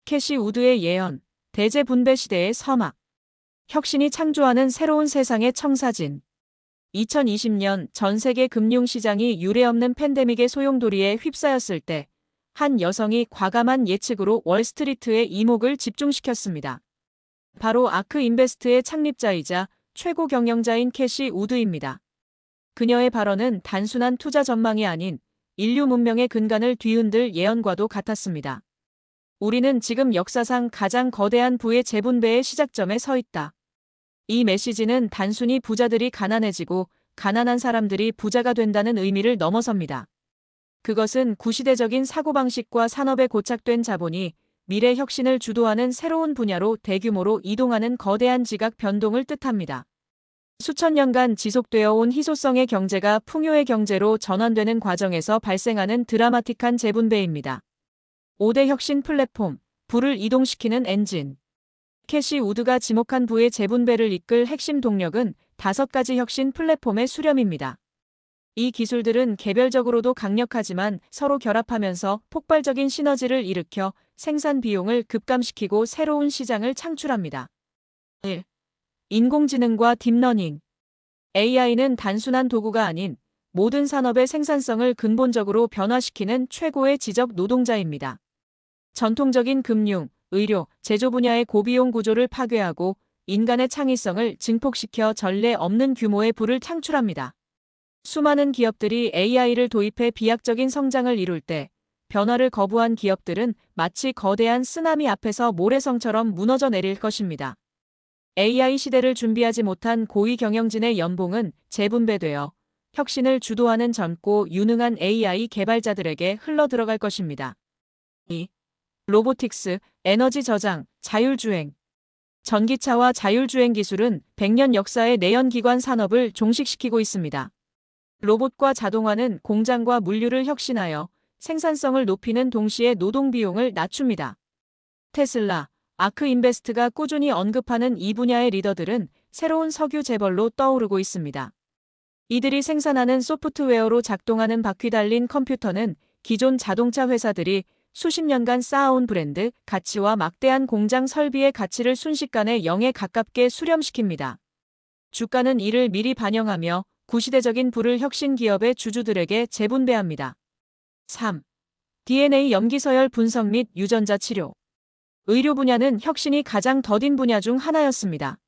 캐시 우드의 예언, 대제 분배 시대의 서막, 혁신이 창조하는 새로운 세상의 청사진. 2020년 전 세계 금융시장이 유례없는 팬데믹의 소용돌이에 휩싸였을 때, 한 여성이 과감한 예측으로 월스트리트의 이목을 집중시켰습니다. 바로 아크 인베스트의 창립자이자 최고 경영자인 캐시 우드입니다. 그녀의 발언은 단순한 투자 전망이 아닌 인류 문명의 근간을 뒤흔들 예언과도 같았습니다. 우리는 지금 역사상 가장 거대한 부의 재분배의 시작점에 서 있다. 이 메시지는 단순히 부자들이 가난해지고 가난한 사람들이 부자가 된다는 의미를 넘어섭니다. 그것은 구시대적인 사고방식과 산업에 고착된 자본이 미래 혁신을 주도하는 새로운 분야로 대규모로 이동하는 거대한 지각 변동을 뜻합니다. 수천 년간 지속되어 온 희소성의 경제가 풍요의 경제로 전환되는 과정에서 발생하는 드라마틱한 재분배입니다. 5대 혁신 플랫폼, 부를 이동시키는 엔진. 캐시 우드가 지목한 부의 재분배를 이끌 핵심 동력은 5가지 혁신 플랫폼의 수렴입니다. 이 기술들은 개별적으로도 강력하지만 서로 결합하면서 폭발적인 시너지를 일으켜 생산 비용을 급감시키고 새로운 시장을 창출합니다. 1. 인공지능과 딥러닝. AI는 단순한 도구가 아닌 모든 산업의 생산성을 근본적으로 변화시키는 최고의 지적 노동자입니다. 전통적인 금융, 의료, 제조 분야의 고비용 구조를 파괴하고 인간의 창의성을 증폭시켜 전례 없는 규모의 부를 창출합니다. 수많은 기업들이 AI를 도입해 비약적인 성장을 이룰 때 변화를 거부한 기업들은 마치 거대한 쓰나미 앞에서 모래성처럼 무너져 내릴 것입니다. AI 시대를 준비하지 못한 고위 경영진의 연봉은 재분배되어 혁신을 주도하는 젊고 유능한 AI 개발자들에게 흘러들어갈 것입니다. 2. 로보틱스, 에너지 저장, 자율주행. 전기차와 자율주행 기술은 100년 역사의 내연기관 산업을 종식시키고 있습니다. 로봇과 자동화는 공장과 물류를 혁신하여 생산성을 높이는 동시에 노동 비용을 낮춥니다. 테슬라, 아크 인베스트가 꾸준히 언급하는 이 분야의 리더들은 새로운 석유 재벌로 떠오르고 있습니다. 이들이 생산하는 소프트웨어로 작동하는 바퀴 달린 컴퓨터는 기존 자동차 회사들이 수십 년간 쌓아온 브랜드, 가치와 막대한 공장 설비의 가치를 순식간에 0에 가깝게 수렴시킵니다. 주가는 이를 미리 반영하며 구시대적인 부를 혁신 기업의 주주들에게 재분배합니다. 3. DNA 염기서열 분석 및 유전자 치료. 의료 분야는 혁신이 가장 더딘 분야 중 하나였습니다.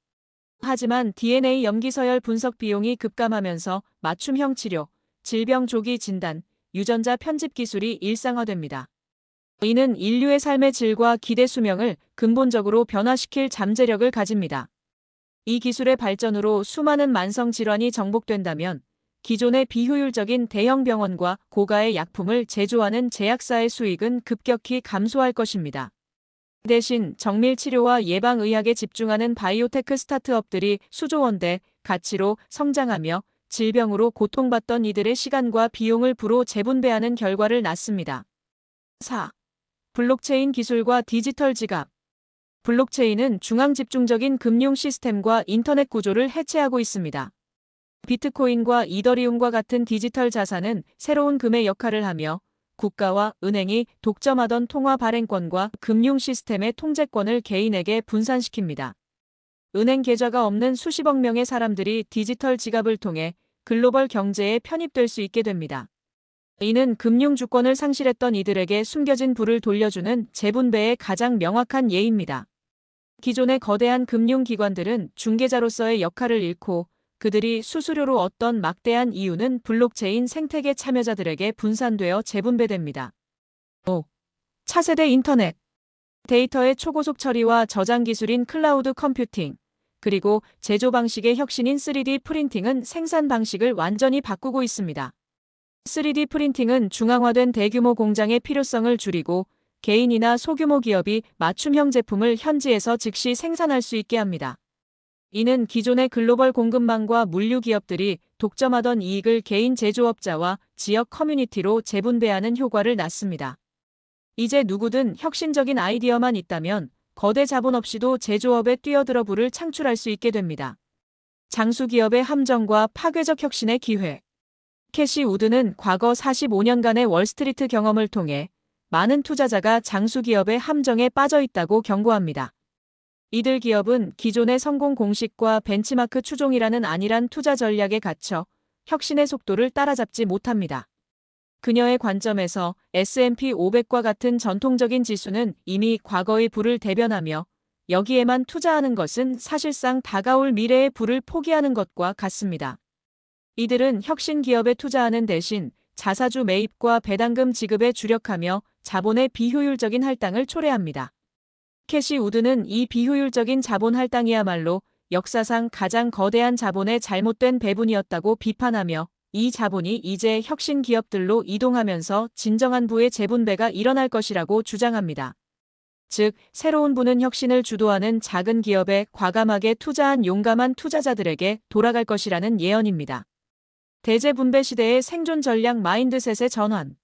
하지만 DNA 염기서열 분석 비용이 급감하면서 맞춤형 치료, 질병 조기 진단, 유전자 편집 기술이 일상화됩니다. 이는 인류의 삶의 질과 기대 수명을 근본적으로 변화시킬 잠재력을 가집니다. 이 기술의 발전으로 수많은 만성 질환이 정복된다면 기존의 비효율적인 대형 병원과 고가의 약품을 제조하는 제약사의 수익은 급격히 감소할 것입니다. 대신 정밀 치료와 예방의학에 집중하는 바이오테크 스타트업들이 수조 원대 가치로 성장하며 질병으로 고통받던 이들의 시간과 비용을 부로 재분배하는 결과를 낳습니다. 4. 블록체인 기술과 디지털 지갑. 블록체인은 중앙집중적인 금융 시스템과 인터넷 구조를 해체하고 있습니다. 비트코인과 이더리움과 같은 디지털 자산은 새로운 금의 역할을 하며 국가와 은행이 독점하던 통화 발행권과 금융 시스템의 통제권을 개인에게 분산시킵니다. 은행 계좌가 없는 수십억 명의 사람들이 디지털 지갑을 통해 글로벌 경제에 편입될 수 있게 됩니다. 이는 금융 주권을 상실했던 이들에게 숨겨진 부를 돌려주는 재분배의 가장 명확한 예입니다. 기존의 거대한 금융기관들은 중개자로서의 역할을 잃고 그들이 수수료로 얻던 막대한 이유는 블록체인 생태계 참여자들에게 분산되어 재분배됩니다. 5. 차세대 인터넷. 데이터의 초고속 처리와 저장 기술인 클라우드 컴퓨팅, 그리고 제조 방식의 혁신인 3D 프린팅은 생산 방식을 완전히 바꾸고 있습니다. 3D 프린팅은 중앙화된 대규모 공장의 필요성을 줄이고 개인이나 소규모 기업이 맞춤형 제품을 현지에서 즉시 생산할 수 있게 합니다. 이는 기존의 글로벌 공급망과 물류 기업들이 독점하던 이익을 개인 제조업자와 지역 커뮤니티로 재분배하는 효과를 낳습니다. 이제 누구든 혁신적인 아이디어만 있다면 거대 자본 없이도 제조업에 뛰어들어 부를 창출할 수 있게 됩니다. 장수기업의 함정과 파괴적 혁신의 기회. 캐시 우드는 과거 45년간의 월스트리트 경험을 통해 많은 투자자가 장수기업의 함정에 빠져 있다고 경고합니다. 이들 기업은 기존의 성공 공식과 벤치마크 추종이라는 안일한 투자 전략에 갇혀 혁신의 속도를 따라잡지 못합니다. 그녀의 관점에서 S&P 500과 같은 전통적인 지수는 이미 과거의 부를 대변하며 여기에만 투자하는 것은 사실상 다가올 미래의 부를 포기하는 것과 같습니다. 이들은 혁신 기업에 투자하는 대신 자사주 매입과 배당금 지급에 주력하며 자본의 비효율적인 할당을 초래합니다. 캐시 우드는 이 비효율적인 자본 할당이야말로 역사상 가장 거대한 자본의 잘못된 배분이었다고 비판하며 이 자본이 이제 혁신 기업들로 이동하면서 진정한 부의 재분배가 일어날 것이라고 주장합니다. 즉, 새로운 부는 혁신을 주도하는 작은 기업에 과감하게 투자한 용감한 투자자들에게 돌아갈 것이라는 예언입니다. 대재분배 시대의 생존 전략 마인드셋의 전환.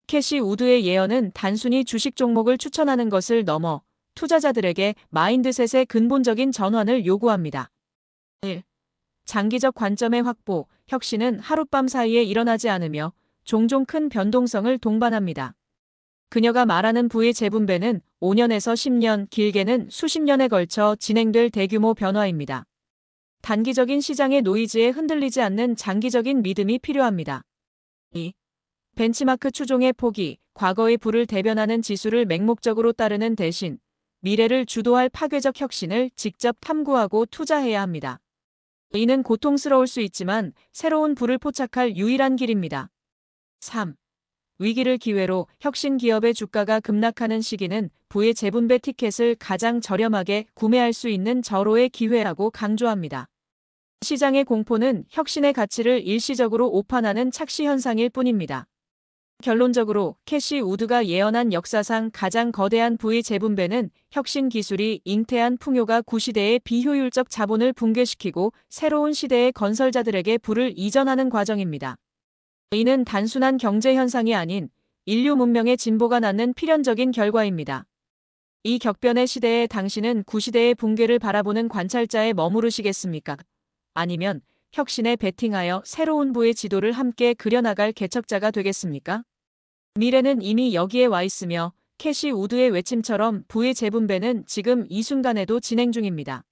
캐시 우드의 예언은 단순히 주식 종목을 추천하는 것을 넘어 투자자들에게 마인드셋의 근본적인 전환을 요구합니다. 1. 장기적 관점의 확보, 혁신은 하룻밤 사이에 일어나지 않으며 종종 큰 변동성을 동반합니다. 그녀가 말하는 부의 재분배는 5년에서 10년, 길게는 수십 년에 걸쳐 진행될 대규모 변화입니다. 단기적인 시장의 노이즈에 흔들리지 않는 장기적인 믿음이 필요합니다. 2. 벤치마크 추종의 포기, 과거의 부를 대변하는 지수를 맹목적으로 따르는 대신 미래를 주도할 파괴적 혁신을 직접 탐구하고 투자해야 합니다. 이는 고통스러울 수 있지만 새로운 부를 포착할 유일한 길입니다. 3. 위기를 기회로 혁신 기업의 주가가 급락하는 시기는 부의 재분배 티켓을 가장 저렴하게 구매할 수 있는 절호의 기회라고 강조합니다. 시장의 공포는 혁신의 가치를 일시적으로 오판하는 착시 현상일 뿐입니다. 결론적으로 캐시 우드가 예언한 역사상 가장 거대한 부의 재분배는 혁신 기술이 잉태한 풍요가 구시대의 비효율적 자본을 붕괴시키고 새로운 시대의 건설자들에게 부를 이전하는 과정입니다. 이는 단순한 경제 현상이 아닌 인류 문명의 진보가 낳는 필연적인 결과입니다. 이 격변의 시대에 당신은 구시대의 붕괴를 바라보는 관찰자에 머무르시겠습니까? 아니면 혁신에 베팅하여 새로운 부의 지도를 함께 그려나갈 개척자가 되겠습니까? 미래는 이미 여기에 와 있으며 캐시 우드의 외침처럼 부의 재분배는 지금 이 순간에도 진행 중입니다.